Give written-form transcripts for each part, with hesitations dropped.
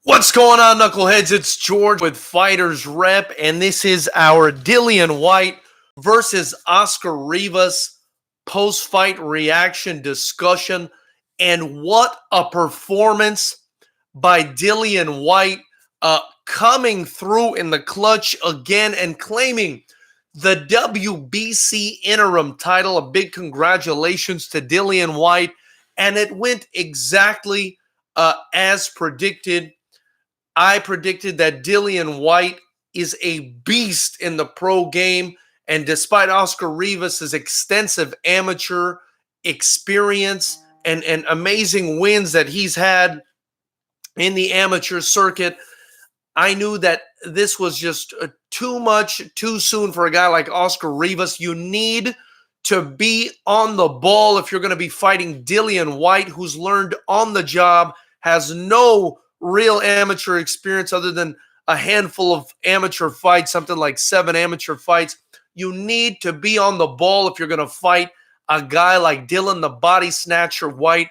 What's going on, knuckleheads? It's George with Fighters Rep, and this is our Dillian Whyte versus Oscar Rivas post-fight reaction discussion. And what a performance by Dillian Whyte, coming through in the clutch again and claiming the WBC interim title. A big congratulations to Dillian Whyte, and it went exactly as predicted. I predicted that Dillian Whyte is a beast in the pro game, and despite Oscar Rivas' extensive amateur experience and amazing wins that he's had in the amateur circuit, I knew that this was just too much, too soon for a guy like Oscar Rivas. You need to be on the ball if you're going to be fighting Dillian Whyte, who's learned on the job, has no real amateur experience other than a handful of amateur fights, something like 7 amateur fights. You need to be on the ball if you're going to fight a guy like Dillian the Body Snatcher Whyte.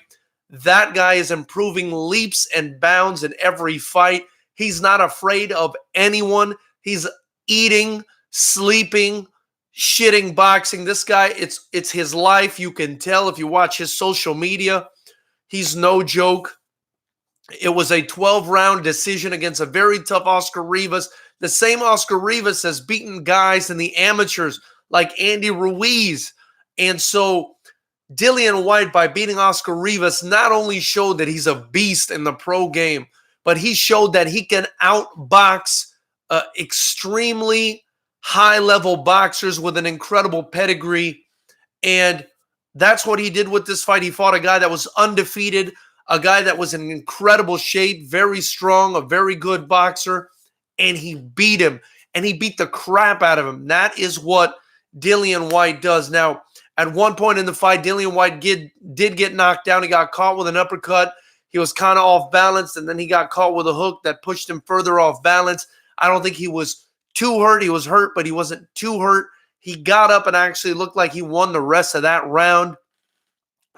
That guy is improving leaps and bounds in every fight. He's not afraid of anyone. He's eating, sleeping, shitting boxing. This guy, it's his life. You can tell if you watch his social media. He's no joke. It was a 12-round decision against a very tough Oscar Rivas. The same Oscar Rivas has beaten guys in the amateurs like Andy Ruiz. And so Dillian Whyte, by beating Oscar Rivas, not only showed that he's a beast in the pro game, but he showed that he can outbox extremely high-level boxers with an incredible pedigree. And that's what he did with this fight. He fought a guy that was undefeated, a guy that was in incredible shape, very strong, a very good boxer, and he beat him, and he beat the crap out of him. That is what Dillian Whyte does. Now, at one point in the fight, Dillian Whyte did get knocked down. He got caught with an uppercut. He was kind of off balance, and then he got caught with a hook that pushed him further off balance. I don't think he was too hurt. He was hurt, but he wasn't too hurt. He got up and actually looked like he won the rest of that round.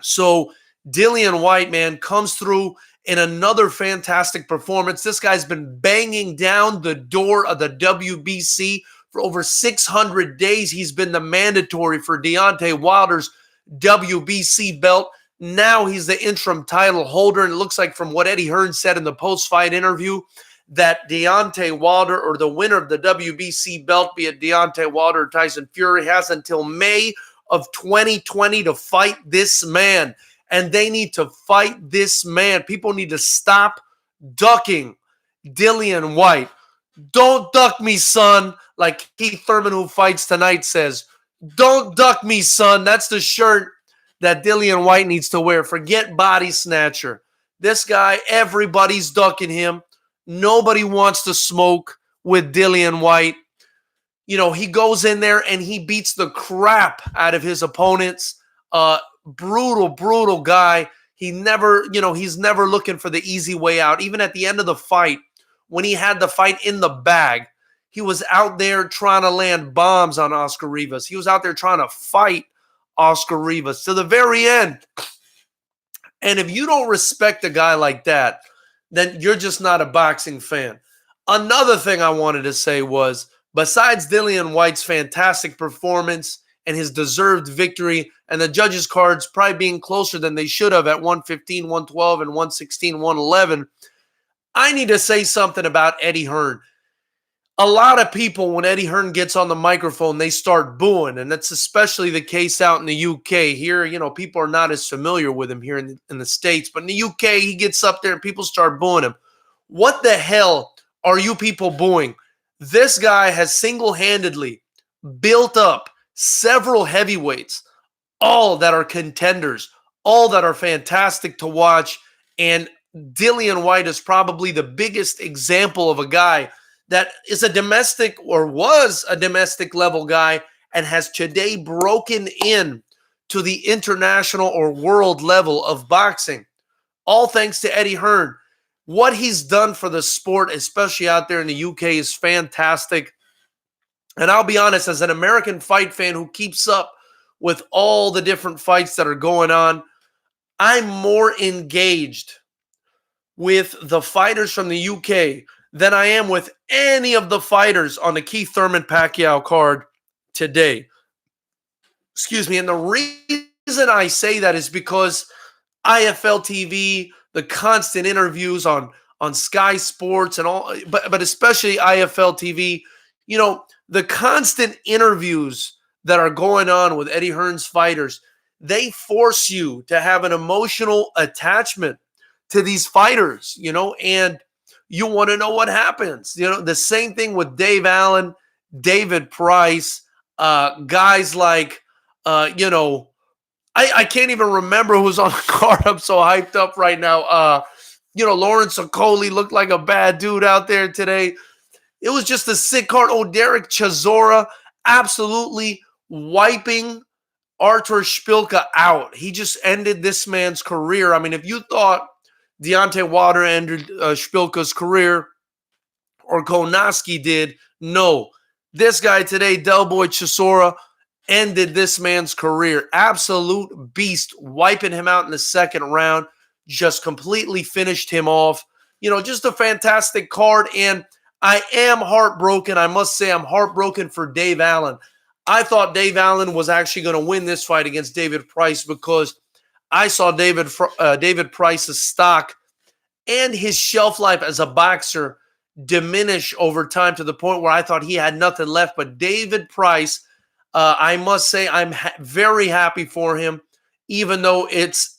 So Dillian Whyte, man, comes through in another fantastic performance. This guy's been banging down the door of the WBC for over 600 days. He's been the mandatory for Deontay Wilder's WBC belt. Now he's the interim title holder, and it looks like, from what Eddie Hearn said in the post-fight interview, that Deontay Wilder, or the winner of the WBC belt, be it Deontay Wilder or Tyson Fury, has until May of 2020 to fight this man. And they need to fight this man. People need to stop ducking Dillian Whyte. Don't duck me, son, like Keith Thurman, who fights tonight, says. Don't duck me, son. That's the shirt that Dillian Whyte needs to wear. Forget Body Snatcher. This guy, everybody's ducking him. Nobody wants to smoke with Dillian Whyte. You know, he goes in there and he beats the crap out of his opponents. Brutal guy. He's never looking for the easy way out. Even at the end of the fight, when he had the fight in the bag, he was out there trying to land bombs on Oscar Rivas. He was out there trying to fight Oscar Rivas to the very end. And if you don't respect a guy like that, then you're just not a boxing fan. Another thing I wanted to say was, besides Dillian Whyte's fantastic performance and his deserved victory, and the judges' cards probably being closer than they should have at 115, 112, and 116, 111, I need to say something about Eddie Hearn. A lot of people, when Eddie Hearn gets on the microphone, they start booing, and that's especially the case out in the UK. Here, people are not as familiar with him here in the States, but in the UK, he gets up there and people start booing him. What the hell are you people booing? This guy has single-handedly built up several heavyweights, all that are contenders, all that are fantastic to watch, and Dillian Whyte is probably the biggest example of a guy that is a domestic, or was a domestic level guy, and has today broken in to the international or world level of boxing. All thanks to Eddie Hearn. What he's done for the sport, especially out there in the UK, is fantastic. And I'll be honest, as an American fight fan who keeps up with all the different fights that are going on, I'm more engaged with the fighters from the UK than I am with any of the fighters on the Keith Thurman Pacquiao card today. Excuse me. And the reason I say that is because IFL TV, the constant interviews on Sky Sports and all, but especially IFL TV, you know, the constant interviews that are going on with Eddie Hearn's fighters, they force you to have an emotional attachment to these fighters, you know, and you want to know what happens. You know, the same thing with Dave Allen, David Price, guys like, you know, I can't even remember who's on the card. I'm so hyped up right now. You know, Lawrence Okoli looked like a bad dude out there today. It was just a sick card. Oh, Derek Chisora absolutely wiping Artur Szpilka out. He just ended this man's career. I mean, if you thought Deontay Wilder ended Szpilka's career or Kownacki did, no. This guy today, Del Boy Chisora, ended this man's career. Absolute beast, wiping him out in the second round. Just completely finished him off. You know, just a fantastic card. And I am heartbroken. I must say I'm heartbroken for Dave Allen. I thought Dave Allen was actually going to win this fight against David Price because I saw David Price's stock and his shelf life as a boxer diminish over time to the point where I thought he had nothing left. But David Price, I must say I'm very happy for him, even though it's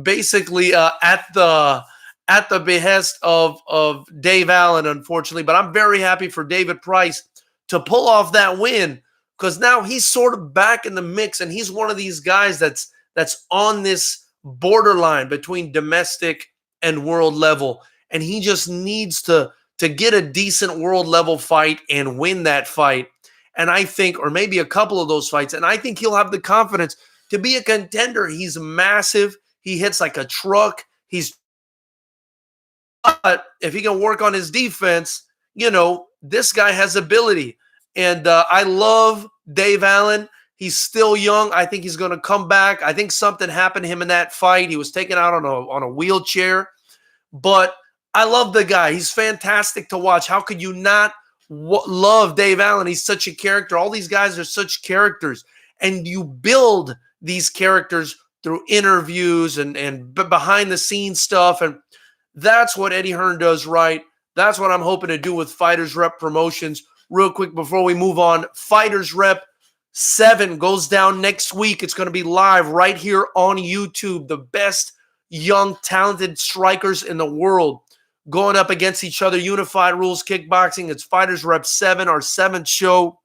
basically at the behest of Dave Allen, unfortunately. But I'm very happy for David Price to pull off that win because now he's sort of back in the mix, and he's one of these guys that's on this borderline between domestic and world level, and he just needs to get a decent world level fight and win that fight. And I think, or maybe a couple of those fights, and I think he'll have the confidence to be a contender. He's massive. He hits like a truck. But if he can work on his defense, you know, this guy has ability. And I love Dave Allen. He's still young. I think he's going to come back. I think something happened to him in that fight. He was taken out on a wheelchair. But I love the guy. He's fantastic to watch. How could you not love Dave Allen? He's such a character. All these guys are such characters. And you build these characters through interviews and behind-the-scenes stuff. And that's what Eddie Hearn does right. That's what I'm hoping to do with Fighters Rep Promotions. Real quick before we move on, Fighters Rep 7 goes down next week. It's going to be live right here on YouTube. The best young, talented strikers in the world going up against each other. Unified Rules Kickboxing. It's Fighters Rep 7, our 7th show.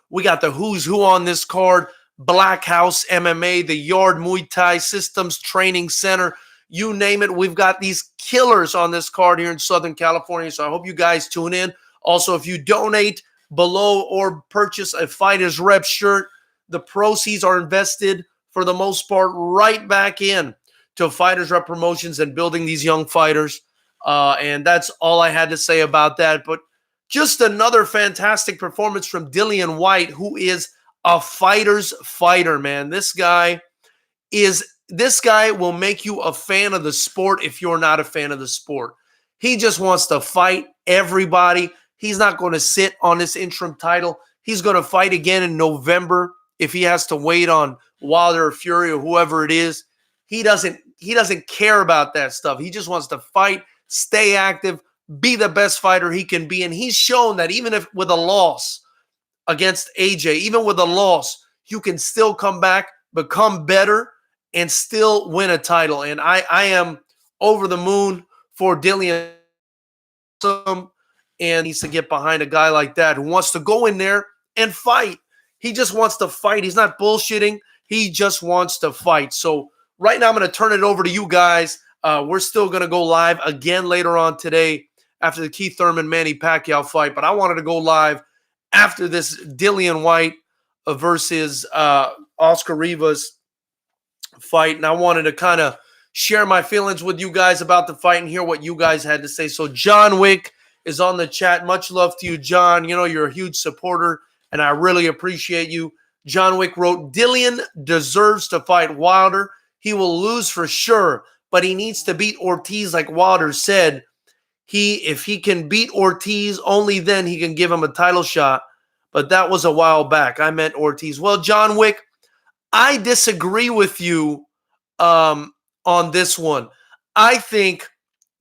We got the who's who on this card. Black House MMA, the Yard Muay Thai Systems Training Center. You name it. We've got these killers on this card here in Southern California. So I hope you guys tune in. Also, if you donate below or purchase a Fighters Rep shirt, the proceeds are invested for the most part right back in to Fighters Rep Promotions and building these young fighters. And that's all I had to say about that. But just another fantastic performance from Dillian Whyte, who is a fighter's fighter, man. This guy will make you a fan of the sport if you're not a fan of the sport. He just wants to fight everybody. He's not going to sit on this interim title. He's going to fight again in November if he has to wait on Wilder or Fury or whoever it is. He doesn't care about that stuff. He just wants to fight, stay active, be the best fighter he can be. And he's shown that even if with a loss against AJ, even with a loss, you can still come back, become better, and still win a title. And I am over the moon for Dillian. And needs to get behind a guy like that who wants to go in there and fight. He just wants to fight. He's not bullshitting. He just wants to fight. So right now I'm going to turn it over to you guys. We're still going to go live again later on today after the Keith Thurman Manny Pacquiao fight. But I wanted to go live after this Dillian Whyte versus Oscar Rivas fight. And I wanted to kind of share my feelings with you guys about the fight and hear what you guys had to say. So John Wick is on the chat. Much love to you, John. You know, you're a huge supporter, and I really appreciate you. John Wick wrote, Dillian deserves to fight Wilder. He will lose for sure, but he needs to beat Ortiz, like Waters said. If he can beat Ortiz, only then he can give him a title shot. But that was a while back. I meant Ortiz. Well, John Wick, I disagree with you on this one. I think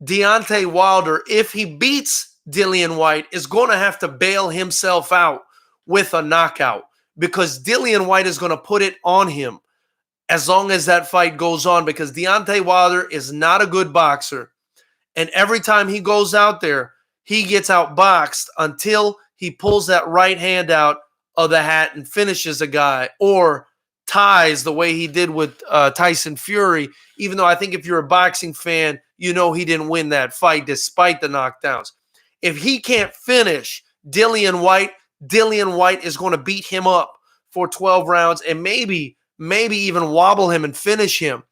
Deontay Wilder, if he beats Dillian Whyte, is going to have to bail himself out with a knockout because Dillian Whyte is going to put it on him as long as that fight goes on, because Deontay Wilder is not a good boxer. And every time he goes out there, he gets outboxed until he pulls that right hand out of the hat and finishes a guy, or ties the way he did with Tyson Fury, even though I think if you're a boxing fan, you know he didn't win that fight despite the knockdowns. If he can't finish Dillian Whyte is going to beat him up for 12 rounds and maybe even wobble him and finish him.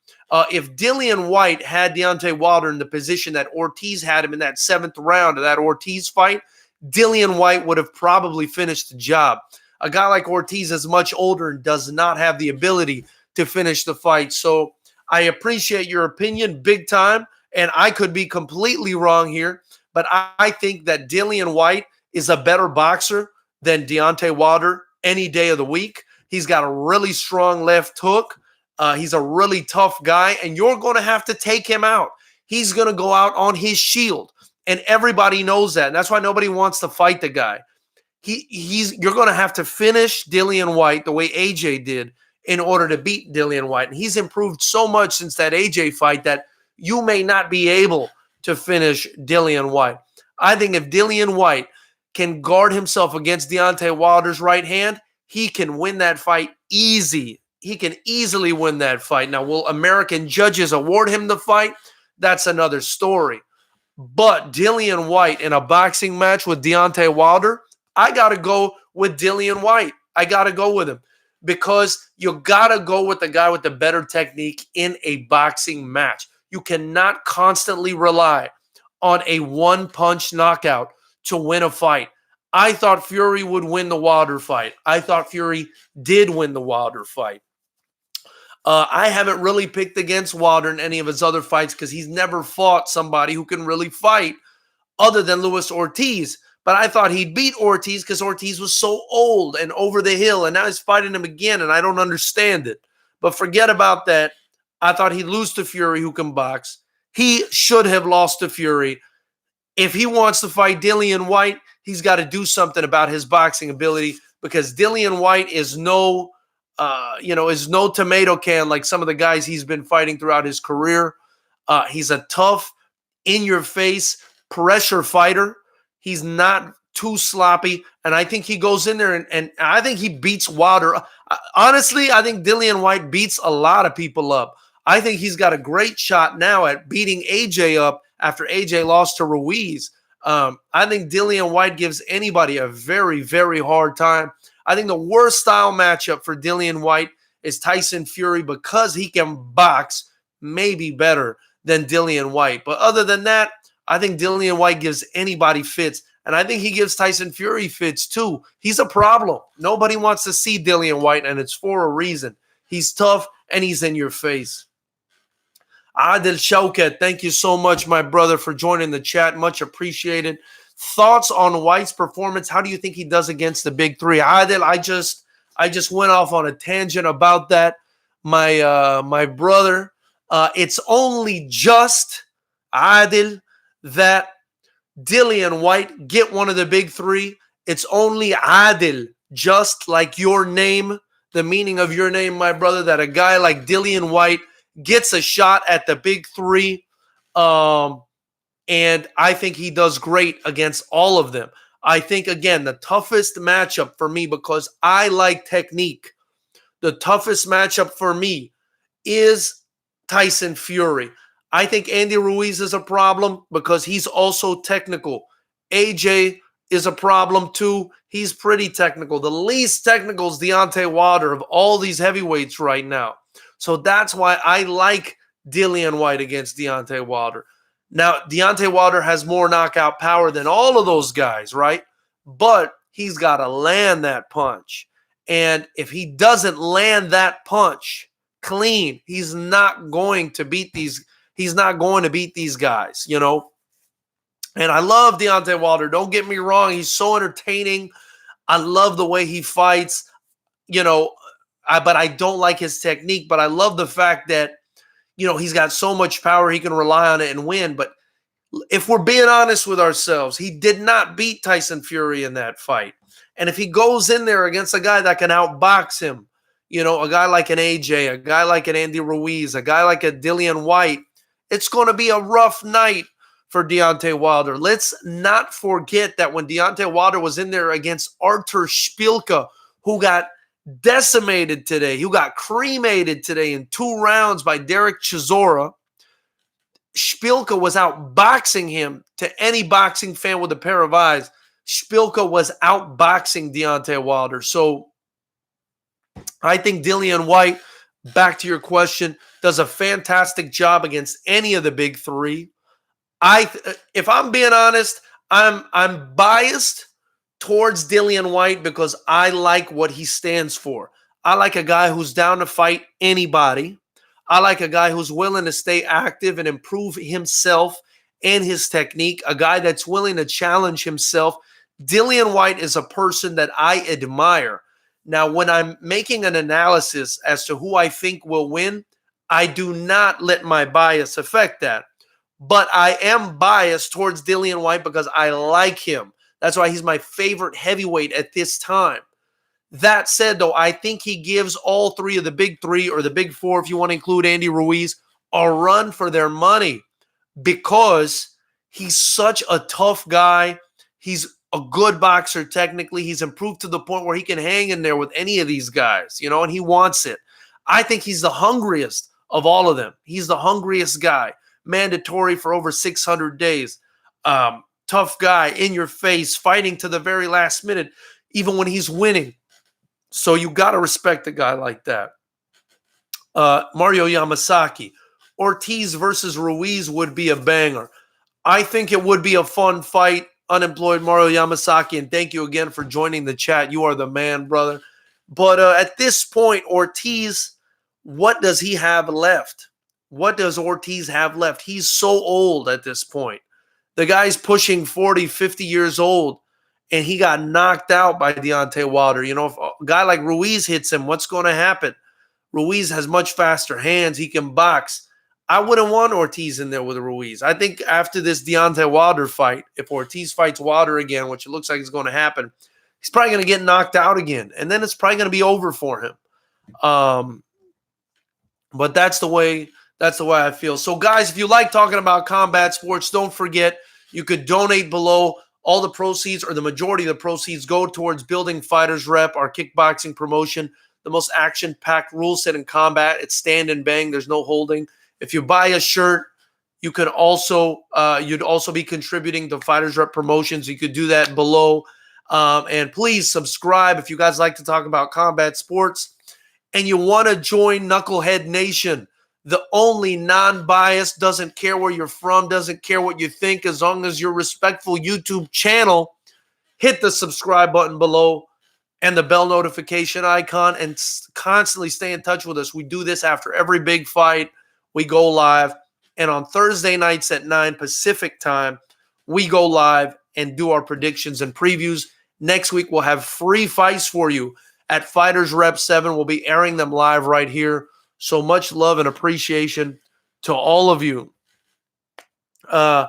If Dillian Whyte had Deontay Wilder in the position that Ortiz had him in that 7th round of that Ortiz fight, Dillian Whyte would have probably finished the job. A guy like Ortiz is much older and does not have the ability to finish the fight. So I appreciate your opinion big time, and I could be completely wrong here, but I think that Dillian Whyte is a better boxer than Deontay Wilder any day of the week. He's got a really strong left hook. He's a really tough guy, and you're going to have to take him out. He's going to go out on his shield, and everybody knows that. And that's why nobody wants to fight the guy. You're going to have to finish Dillian Whyte the way AJ did in order to beat Dillian Whyte. And he's improved so much since that AJ fight that you may not be able to finish Dillian Whyte. I think if Dillian Whyte can guard himself against Deontay Wilder's right hand, he can win that fight easy. He can easily win that fight. Now, will American judges award him the fight? That's another story. But Dillian Whyte in a boxing match with Deontay Wilder, I got to go with Dillian Whyte. I got to go with him because you got to go with the guy with the better technique in a boxing match. You cannot constantly rely on a one-punch knockout to win a fight. I thought Fury would win the Wilder fight. I thought Fury did win the Wilder fight. I haven't really picked against Wilder in any of his other fights because he's never fought somebody who can really fight other than Luis Ortiz. But I thought he'd beat Ortiz because Ortiz was so old and over the hill, and now he's fighting him again, and I don't understand it. But forget about that. I thought he'd lose to Fury, who can box. He should have lost to Fury. If he wants to fight Dillian Whyte, he's got to do something about his boxing ability because Dillian Whyte is no tomato can like some of the guys he's been fighting throughout his career. He's a tough, in-your-face pressure fighter. He's not too sloppy, and I think he goes in there and I think he beats Wilder. Honestly, I think Dillian Whyte beats a lot of people up. I think he's got a great shot now at beating AJ up after AJ lost to Ruiz. I think Dillian Whyte gives anybody a very, very hard time. I think the worst style matchup for Dillian Whyte is Tyson Fury because he can box maybe better than Dillian Whyte. But other than that, I think Dillian Whyte gives anybody fits. And I think he gives Tyson Fury fits too. He's a problem. Nobody wants to see Dillian Whyte, and it's for a reason. He's tough, and he's in your face. Adil Shaukat, thank you so much, my brother, for joining the chat. Much appreciated. Thoughts on Whyte's performance? How do you think he does against the big three? Adil, I just went off on a tangent about that. My brother, it's only just, Adil, that Dillian Whyte get one of the big three. It's only Adil, just like your name, the meaning of your name, my brother, that a guy like Dillian Whyte gets a shot at the big three. And I think he does great against all of them. I think, again, the toughest matchup for me, because I like technique, the toughest matchup for me is Tyson Fury. I think Andy Ruiz is a problem because he's also technical. AJ is a problem too. He's pretty technical. The least technical is Deontay Wilder of all these heavyweights right now. So that's why I like Dillian Whyte against Deontay Wilder. Now, Deontay Wilder has more knockout power than all of those guys, right? But he's got to land that punch. And if he doesn't land that punch clean, he's not going to beat these He's not going to beat these guys, you know. And I love Deontay Wilder. Don't get me wrong. He's so entertaining. I love the way he fights, you know, but I don't like his technique. But I love the fact that, you know, he's got so much power. He can rely on it and win. But if we're being honest with ourselves, he did not beat Tyson Fury in that fight. And if he goes in there against a guy that can outbox him, you know, a guy like an AJ, a guy like an Andy Ruiz, a guy like a Dillian Whyte, it's going to be a rough night for Deontay Wilder. Let's not forget that when Deontay Wilder was in there against Artur Szpilka, who got decimated today, who got cremated today in 2 rounds by Derek Chisora, Szpilka was outboxing him. To any boxing fan with a pair of eyes, Szpilka was outboxing Deontay Wilder. So I think Dillian Whyte, back to your question, does a fantastic job against any of the big three. If I'm being honest, I'm biased towards Dillian Whyte because I like what he stands for. I like a guy who's down to fight anybody. I like a guy who's willing to stay active and improve himself and his technique, a guy that's willing to challenge himself. Dillian Whyte is a person that I admire. Now, when I'm making an analysis as to who I think will win, I do not let my bias affect that. But I am biased towards Dillian Whyte because I like him. That's why he's my favorite heavyweight at this time. That said, though, I think he gives all 3 of the big 3 or the big 4, if you want to include Andy Ruiz, a run for their money because he's such a tough guy. He's a good boxer technically. He's improved to the point where he can hang in there with any of these guys, you know, and he wants it. I think he's the hungriest of all of them. He's the hungriest guy. Mandatory for over 600 days. Tough guy, in your face, fighting to the very last minute, even when he's winning. So you got to respect a guy like that. Mario Yamasaki. Ortiz versus Ruiz would be a banger. I think it would be a fun fight. Unemployed Mario Yamasaki, and thank you again for joining the chat. You are the man, brother. But at this point, Ortiz, what does he have left? What does Ortiz have left? He's so old at this point. The guy's pushing 40, 50 years old, and he got knocked out by Deontay Wilder. You know, if a guy like Ruiz hits him, what's going to happen? Ruiz has much faster hands. He can box. I wouldn't want Ortiz in there with Ruiz. I think after this Deontay Wilder fight, if Ortiz fights Wilder again, which it looks like is going to happen, he's probably going to get knocked out again, and then it's probably going to be over for him. But that's the way I feel. So, guys, if you like talking about combat sports, don't forget you could donate below. All the proceeds, or the majority of the proceeds, go towards building Fighters Rep, our kickboxing promotion, the most action-packed rule set in combat. It's stand and bang. There's no holding. If you buy a shirt, you could also you'd also be contributing to Fighters Rep promotions. You could do that below. And please subscribe if you guys like to talk about combat sports and you want to join Knucklehead Nation. The only non-biased, doesn't care where you're from, doesn't care what you think, as long as you're respectful YouTube channel. Hit the subscribe button below and the bell notification icon and constantly stay in touch with us. We do this after every big fight. We go live. And on Thursday nights at 9 Pacific time, we go live and do our predictions and previews. Next week, we'll have free fights for you at Fighters Rep 7. We'll be airing them live right here. So much love and appreciation to all of you. Mario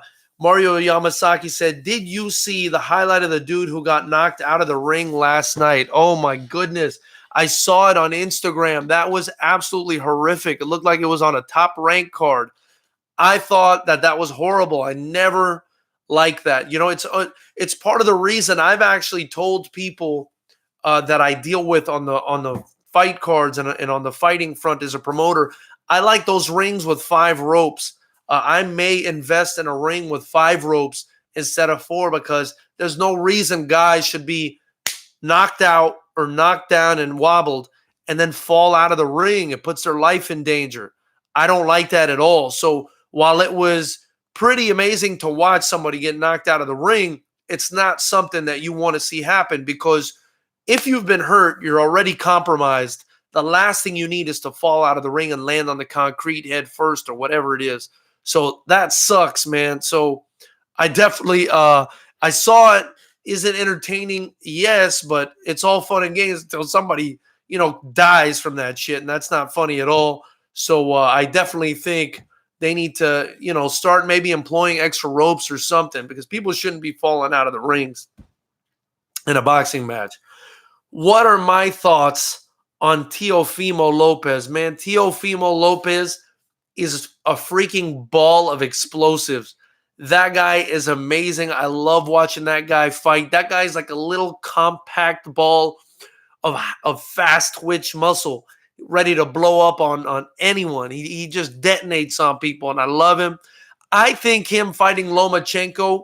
Yamasaki said, did you see the highlight of the dude who got knocked out of the ring last night? Oh, my goodness. I saw it on Instagram. That was absolutely horrific. It looked like it was on a top-ranked card. I thought that was horrible. I never liked that. You know, it's part of the reason I've actually told people that I deal with on the fight cards and on the fighting front as a promoter, I like those rings with 5 ropes. I may invest in a ring with 5 ropes instead of 4 because there's no reason guys should be knocked out or knocked down and wobbled and then fall out of the ring. It puts their life in danger. I don't like that at all. So while it was pretty amazing to watch somebody get knocked out of the ring, it's not something that you want to see happen because if you've been hurt, you're already compromised. The last thing you need is to fall out of the ring and land on the concrete head first or whatever it is. So that sucks, man. So I definitely I saw it. Is it entertaining? Yes, but it's all fun and games until somebody, dies from that shit, and that's not funny at all. So I definitely think they need to, start maybe employing extra ropes or something, because people shouldn't be falling out of the rings in a boxing match. What are my thoughts on Teofimo Lopez? Man, Teofimo Lopez is a freaking ball of explosives. That guy is amazing. I love watching that guy fight. That guy's like a little compact ball of fast twitch muscle, ready to blow up on anyone. He just detonates on people, and I love him. I think him fighting Lomachenko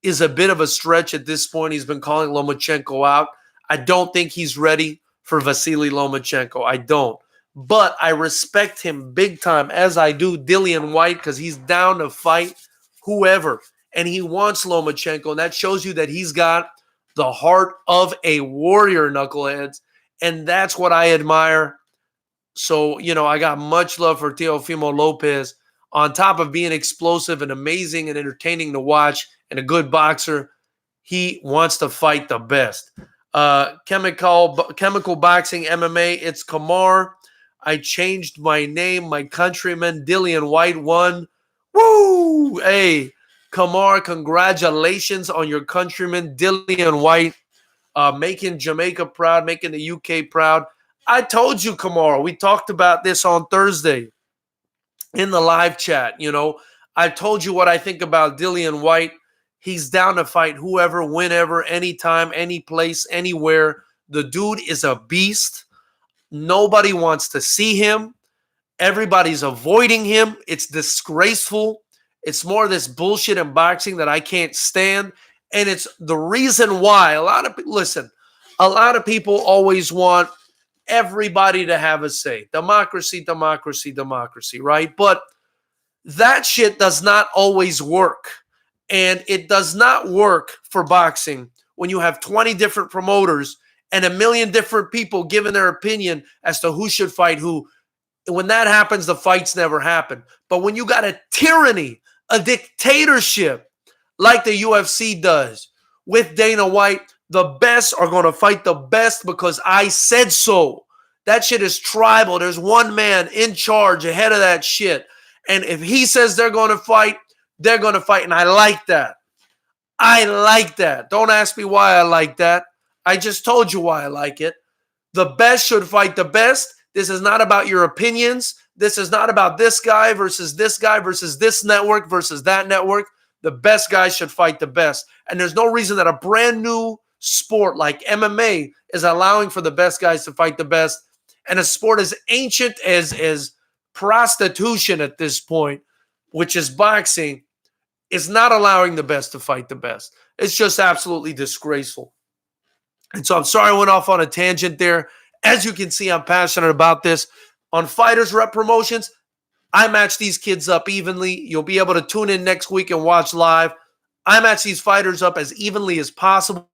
is a bit of a stretch at this point. He's been calling Lomachenko out. I don't think he's ready for Vasily Lomachenko. I don't. But I respect him big time, as I do Dillian Whyte, because he's down to fight whoever. And he wants Lomachenko. And that shows you that he's got the heart of a warrior, knuckleheads. And that's what I admire. So, I got much love for Teofimo Lopez. On top of being explosive and amazing and entertaining to watch and a good boxer, he wants to fight the best. Chemical boxing MMA, it's Kimora. I changed my name. My countryman Dillian Whyte won. Woo! Hey, Kimora, congratulations on your countryman Dillian Whyte, making Jamaica proud, making the UK proud. I told you, Kimora. We talked about this on Thursday in the live chat. I told you what I think about Dillian Whyte. He's down to fight whoever, whenever, anytime, any place, anywhere. The dude is a beast. Nobody wants to see him. Everybody's avoiding him. It's disgraceful. It's more of this bullshit in boxing that I can't stand. And it's the reason why a lot of people always want everybody to have a say. Democracy, democracy, democracy, right? But that shit does not always work. And it does not work for boxing when you have 20 different promoters and a million different people giving their opinion as to who should fight who. When that happens, the fights never happen. But when you got a tyranny, a dictatorship like the UFC does with Dana White, the best are going to fight the best because I said so. That shit is tribal. There's one man in charge ahead of that shit. And if he says they're going to fight, they're going to fight. And I like that. I like that. Don't ask me why I like that. I just told you why I like it. The best should fight the best. This is not about your opinions. This is not about this guy versus this network versus that network. The best guys should fight the best. And there's no reason that a brand new sport like MMA is allowing for the best guys to fight the best. And a sport as ancient as prostitution at this point, which is boxing, is not allowing the best to fight the best. It's just absolutely disgraceful. And so I'm sorry I went off on a tangent there. As you can see, I'm passionate about this. On Fighters Rep Promotions, I match these kids up evenly. You'll be able to tune in next week and watch live. I match these fighters up as evenly as possible.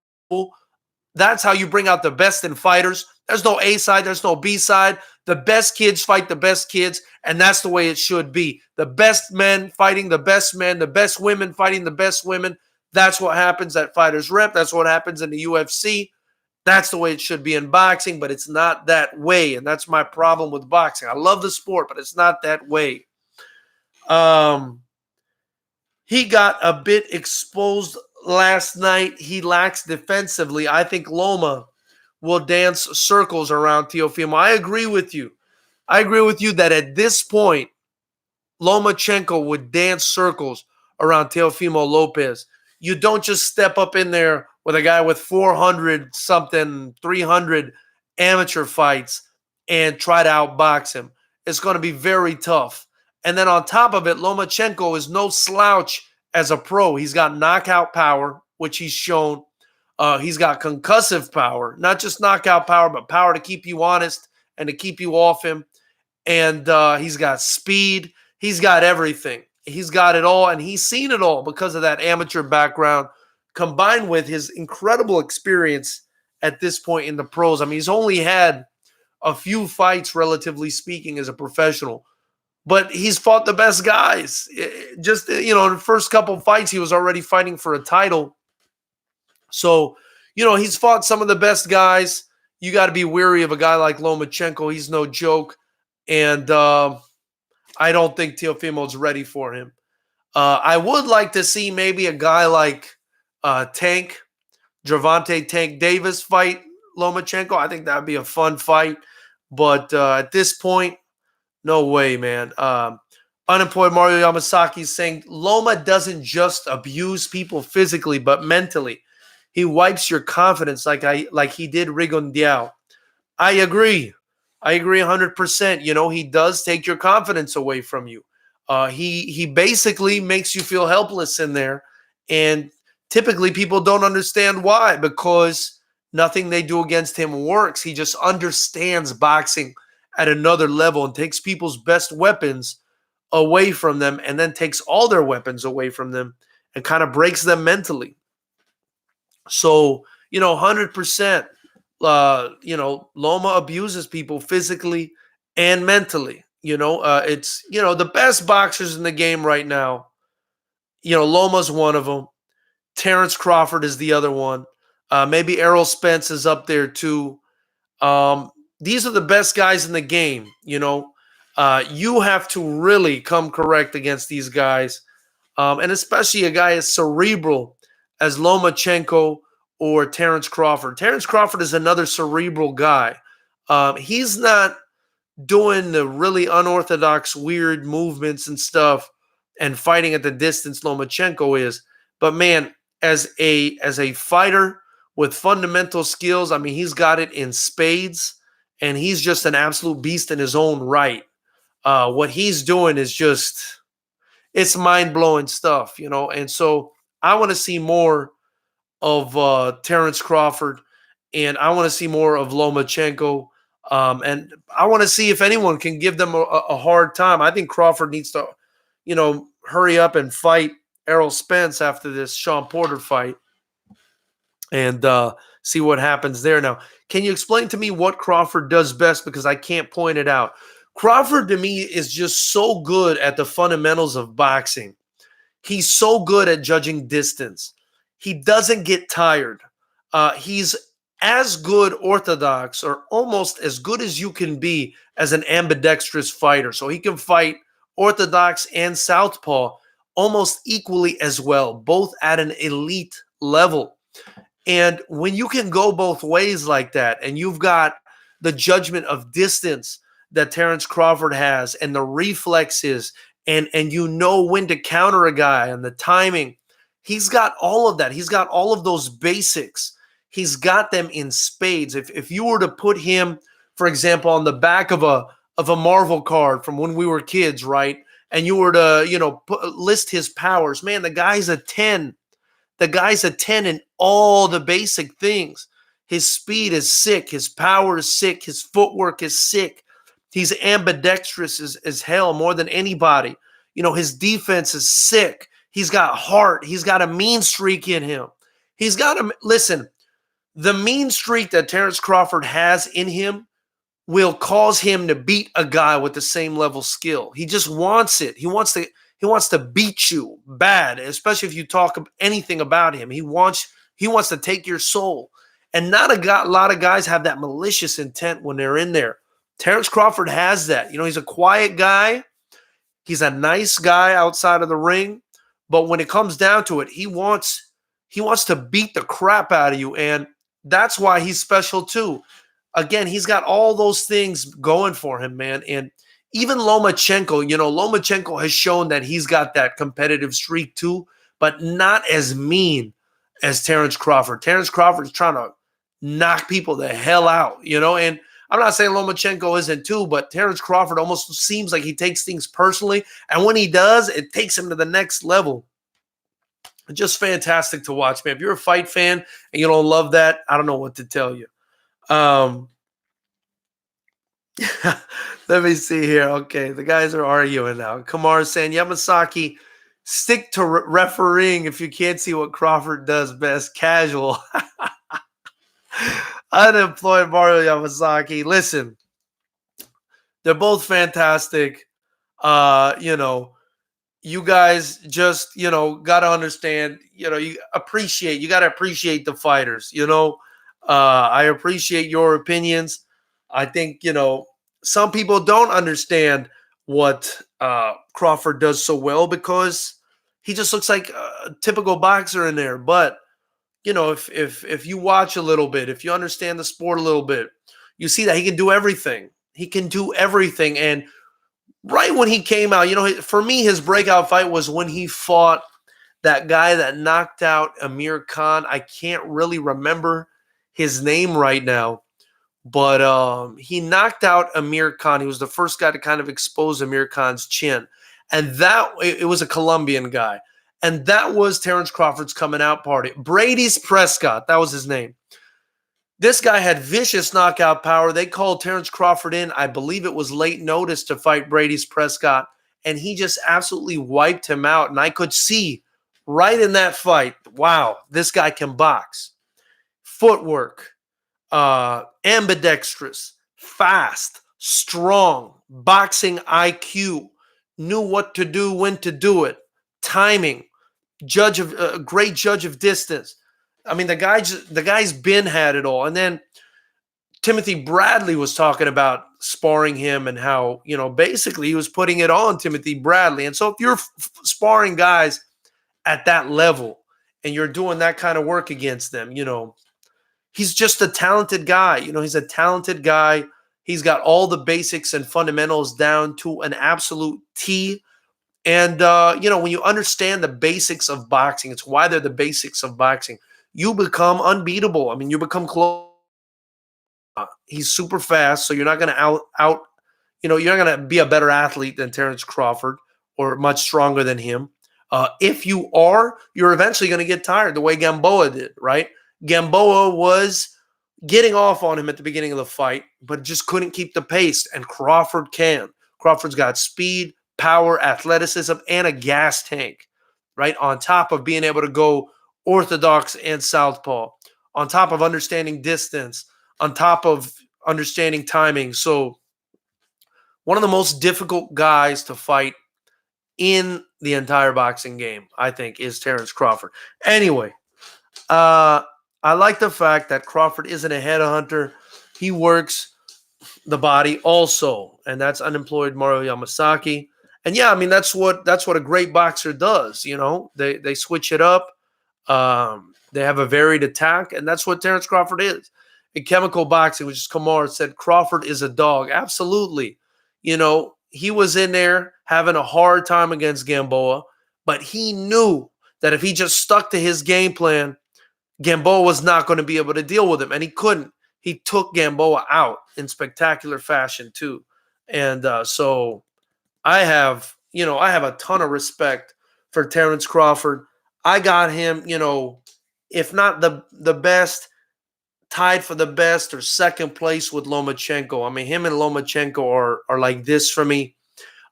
That's how you bring out the best in fighters. There's no A side. There's no B side. The best kids fight the best kids, and that's the way it should be. The best men fighting the best men, the best women fighting the best women. That's what happens at Fighters Rep. That's what happens in the UFC. That's the way it should be in boxing, but it's not that way, and that's my problem with boxing. I love the sport, but it's not that way. He got a bit exposed last night. He lacks defensively. I think Loma will dance circles around Teofimo. I agree with you. I agree with you that at this point, Lomachenko would dance circles around Teofimo Lopez. You don't just step up in there with a guy with 400-something, 300 amateur fights and try to outbox him. It's going to be very tough. And then on top of it, Lomachenko is no slouch as a pro. He's got knockout power, which he's shown. He's got concussive power, not just knockout power, but power to keep you honest and to keep you off him. And he's got speed. He's got everything. He's got it all, and he's seen it all because of that amateur background combined with his incredible experience at this point in the pros. I mean, he's only had a few fights, relatively speaking, as a professional. but he's fought the best guys. Just, in the first couple fights, he was already fighting for a title. So, he's fought some of the best guys. You got to be weary of a guy like Lomachenko. He's no joke. And I don't think Teofimo's ready for him. I would like to see maybe a guy like Gervonta Tank Davis fight Lomachenko. I think that would be a fun fight. But at this point, no way, man. Unemployed Mario Yamasaki is saying Loma doesn't just abuse people physically, but mentally. He wipes your confidence like he did Rigondeaux. I agree. I agree 100%. He does take your confidence away from you. He basically makes you feel helpless in there. And typically people don't understand why, because nothing they do against him works. He just understands boxing at another level and takes people's best weapons away from them, and then takes all their weapons away from them and kind of breaks them mentally. So, 100%, Loma abuses people physically and mentally. It's, the best boxers in the game right now. Loma's one of them. Terrence Crawford is the other one. Maybe Errol Spence is up there too. These are the best guys in the game. You have to really come correct against these guys. And especially a guy as cerebral as Lomachenko or Terrence Crawford. Terrence Crawford is another cerebral guy. He's not doing the really unorthodox, weird movements and stuff and fighting at the distance Lomachenko is. But man, as a fighter with fundamental skills, I mean, he's got it in spades, and he's just an absolute beast in his own right. What he's doing is just, it's mind-blowing stuff, And so I want to see more of Terrence Crawford, and I want to see more of Lomachenko. And I want to see if anyone can give them a hard time. I think Crawford needs to, hurry up and fight Errol Spence after this Sean Porter fight and see what happens there. Now, can you explain to me what Crawford does best? Because I can't point it out. Crawford, to me, is just so good at the fundamentals of boxing. He's so good at judging distance. He doesn't get tired. He's as good orthodox, or almost as good as you can be, as an ambidextrous fighter. So he can fight orthodox and southpaw almost equally as well, both at an elite level. And when you can go both ways like that, and you've got the judgment of distance that Terrence Crawford has, and the reflexes, and when to counter a guy, and the timing, he's got all of that. He's got all of those basics. He's got them in spades. If you were to put him, for example, on the back of a Marvel card from when we were kids, right? And you were to, list his powers, man, the guy's a 10. The guy's a 10 in all the basic things. His speed is sick. His power is sick. His footwork is sick. He's ambidextrous as hell, more than anybody. His defense is sick. He's got heart. He's got a mean streak in him. Listen, the mean streak that Terrence Crawford has in him will cause him to beat a guy with the same level skill. He just wants it. He wants to beat you bad, especially if you talk anything about him. He wants to take your soul. And not a lot of guys have that malicious intent when they're in there. Terrence Crawford has that. He's a quiet guy. He's a nice guy outside of the ring. But when it comes down to it, he wants to beat the crap out of you. And that's why he's special too. Again, he's got all those things going for him, man. And even Lomachenko, Lomachenko has shown that he's got that competitive streak too, but not as mean as Terrence Crawford. Terrence Crawford is trying to knock people the hell out, and I'm not saying Lomachenko isn't too, but Terrence Crawford almost seems like he takes things personally, and when he does, it takes him to the next level. Just fantastic to watch, man. If you're a fight fan and you don't love that, I don't know what to tell you. Let me see here. Okay, the guys are arguing now. Kimora saying, Yamasaki, stick to refereeing if you can't see what Crawford does best. Casual. Unemployed Mario Yamasaki. Listen, they're both fantastic. You know, you guys just, got to understand, you got to appreciate the fighters, I appreciate your opinions. I think, some people don't understand what Crawford does so well because he just looks like a typical boxer in there. But, if you watch a little bit, if you understand the sport a little bit, you see that he can do everything. He can do everything. And right when he came out, for me, his breakout fight was when he fought that guy that knocked out Amir Khan. I can't really remember his name right now, but he knocked out Amir Khan. He was the first guy to kind of expose Amir Khan's chin. And that it was a Colombian guy. And that was Terrence Crawford's coming out party. Brady's Prescott, that was his name. This guy had vicious knockout power. They called Terrence Crawford in. I believe it was late notice to fight Brady's Prescott. And he just absolutely wiped him out. And I could see right in that fight, wow, this guy can box. Footwork, ambidextrous, fast, strong, boxing IQ, knew what to do, when to do it, timing, great judge of distance. I mean, the guy's been had it all. And then Timothy Bradley was talking about sparring him and how, basically he was putting it on Timothy Bradley. And so if you're sparring guys at that level and you're doing that kind of work against them, he's just a talented guy. He's a talented guy. He's got all the basics and fundamentals down to an absolute T. And, when you understand the basics of boxing, it's why they're the basics of boxing. You become unbeatable. I mean, you become close. He's super fast, so you're not going to you're not going to be a better athlete than Terrence Crawford or much stronger than him. If you are, you're eventually going to get tired the way Gamboa did, right? Gamboa was getting off on him at the beginning of the fight, but just couldn't keep the pace, and Crawford can. Crawford's got speed, power, athleticism, and a gas tank, right? On top of being able to go orthodox and southpaw, on top of understanding distance, on top of understanding timing. So one of the most difficult guys to fight in the entire boxing game, I think, is Terrence Crawford. Anyway, I like the fact that Crawford isn't a headhunter. He works the body also, and that's unemployed Mario Yamasaki. And yeah, I mean, that's what a great boxer does. They switch it up. They have a varied attack, and that's what Terrence Crawford is. In chemical boxing, which is Kimora, said Crawford is a dog. Absolutely. He was in there having a hard time against Gamboa, but he knew that if he just stuck to his game plan, Gamboa was not going to be able to deal with him, and he couldn't. He took Gamboa out in spectacular fashion too. And so I have a ton of respect for Terrence Crawford. I got him, if not the best, tied for the best or second place with Lomachenko. I mean, him and Lomachenko are like this for me.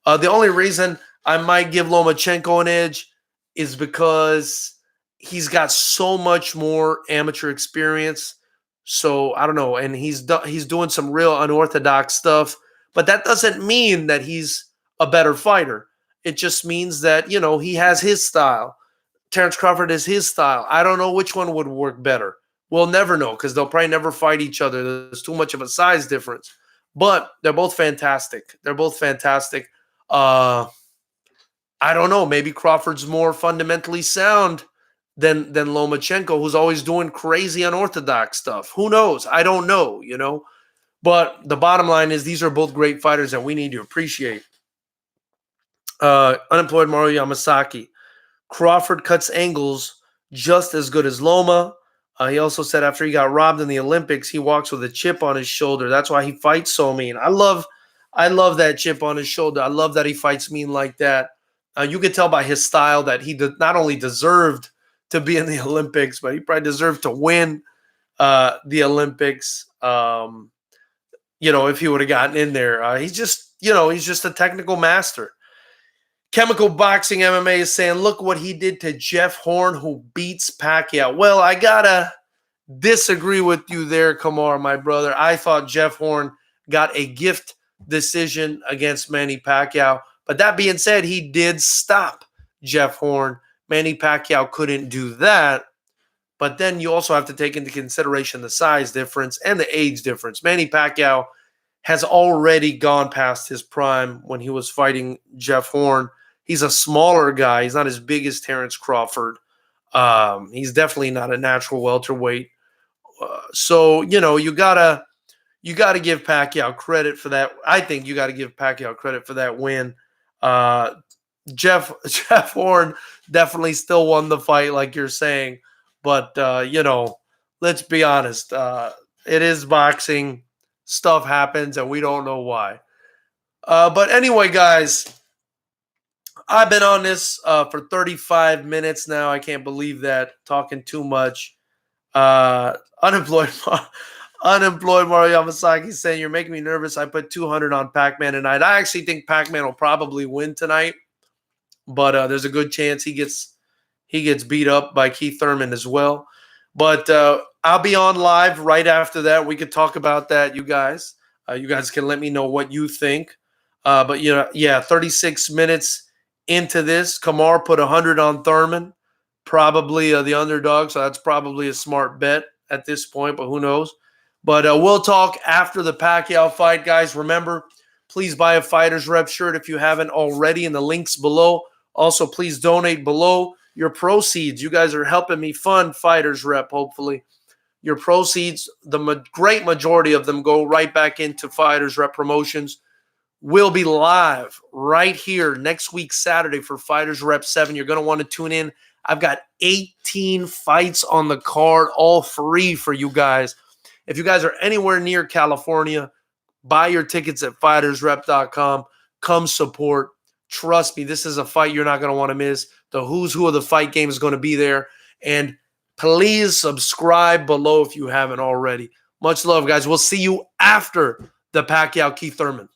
The only reason I might give Lomachenko an edge is because he's got so much more amateur experience. So I don't know, and he's doing some real unorthodox stuff. But that doesn't mean that he's a better fighter. It just means that he has his style. Terrence Crawford is his style. I don't know which one would work better. We'll never know because they'll probably never fight each other. There's too much of a size difference. But they're both fantastic. I don't know. Maybe Crawford's more fundamentally sound than Lomachenko, who's always doing crazy unorthodox stuff. Who knows? I don't know, But the bottom line is these are both great fighters that we need to appreciate. Unemployed Mario Yamasaki. Crawford cuts angles just as good as Loma. He also said after he got robbed in the Olympics, he walks with a chip on his shoulder. That's why he fights so mean. I love that chip on his shoulder. I love that he fights mean like that. You could tell by his style that he not only deserved to be in the Olympics, but he probably deserved to win the Olympics. If he would have gotten in there, he's just a technical master. Chemical Boxing MMA is saying, look what he did to Jeff Horn, who beats Pacquiao. Well, I gotta disagree with you there, Kimora, my brother. I thought Jeff Horn got a gift decision against Manny Pacquiao. But that being said, he did stop Jeff Horn. Manny Pacquiao couldn't do that. But then you also have to take into consideration the size difference and the age difference. Manny Pacquiao has already gone past his prime when he was fighting Jeff Horn. He's a smaller guy. He's not as big as Terrence Crawford. He's definitely not a natural welterweight. So, you know, you gotta give Pacquiao credit for that. I think you got to give Pacquiao credit for that win. Jeff Horn definitely still won the fight, like you're saying. But, you know, let's be honest. It is boxing. Stuff happens, and we don't know why. But anyway, guys, I've been on this for 35 minutes now. I can't believe that. Talking too much. Unemployed Mario Yamasaki saying, you're making me nervous. I put 200 on Pac-Man tonight. I actually think Pac-Man will probably win tonight. But there's a good chance he gets beat up by Keith Thurman as well. But I'll be on live right after that. We could talk about that, you guys. You guys can let me know what you think. But, you know, yeah, 36 minutes into this, Kimora put 100 on Thurman, probably the underdog. So that's probably a smart bet at this point, but who knows? But we'll talk after the Pacquiao fight, guys. Remember, please buy a Fighters Rep shirt if you haven't already in the links below. Also, please donate below your proceeds. You guys are helping me fund Fighters Rep, hopefully. Your proceeds, the great majority of them go right back into Fighters Rep promotions. We'll be live right here next week, Saturday, for Fighters Rep 7. You're going to want to tune in. I've got 18 fights on the card, all free for you guys. If you guys are anywhere near California, buy your tickets at fightersrep.com. Come support. Trust me, this is a fight you're not going to want to miss. The who's who of the fight game is going to be there. And please subscribe below if you haven't already. Much love, guys. We'll see you after the Pacquiao Keith Thurman.